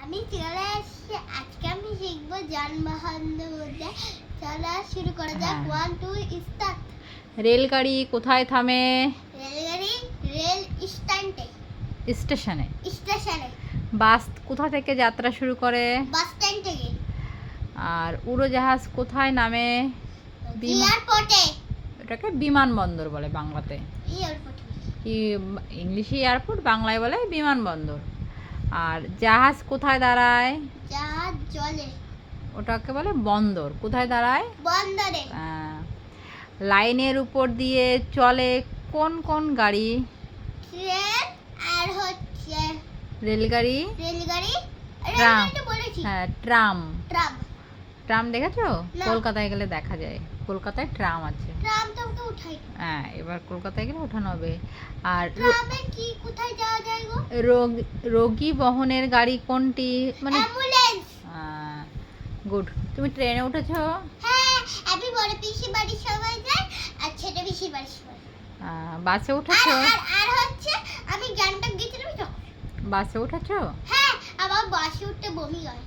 আমি চলে এসেছি। আজকে আমি শিখবো যানবাহনের মধ্যে। চলা শুরু করা যাক। 1 2 স্টার্ট। রেলগাড়ি কোথায় থামে? রেলগাড়ি রেল স্ট্যান্ডে। স্টেশনে। স্টেশনে। বাস কোথা থেকে যাত্রা শুরু করে? বাস স্ট্যান্ড থেকে। আর উড়োজাহাজ কোথায় নামে? এয়ারপোর্টে। এটাকে বিমানবন্দর বলে বাংলাতে। এয়ারপোর্ট। ইংলিশে এয়ারপোর্ট, বাংলায় বলে বিমানবন্দর। আর জাহাজ কোথায় দাঁড়ায়? জাহাজ জলে। ওটাকে বলে বন্দর। কোথায় দাঁড়ায়? বন্দরে। লাইনের উপর দিয়ে চলে কোন কোন গাড়ি? ট্রেন আর হচ্ছে রেলগাড়ি, রেলগাড়ি। ট্রাম। রেলগাড়ি বলেছি। হ্যাঁ, ট্রাম। ট্রাম। ট্রাম দেখেছো? না। কলকাতায় গেলে দেখা যায়। কলকাতায় ট্রাম আছে। ট্রাম তো ওকে উঠাই। হ্যাঁ, এবার কলকাতায় গেলে ওঠানো হবে। আর ট্রামে কি কোথায় যাওয়া যায় গো? রোগী বহনের গাড়ি কোনটি? মানে অ্যাম্বুলেন্স। গুড। তুমি ট্রেনে উঠেছো? হ্যাঁ, আমি বড় পিসি বাড়ির সবাই যায় আর ছোট পিসির বাড়ির সবাই। বাসে উঠেছো? আর হচ্ছে আমি গ্যাংটক গেছিলাম তখন। বাসে উঠেছো? হ্যাঁ, আমার বাসে উঠতে বমি হয়।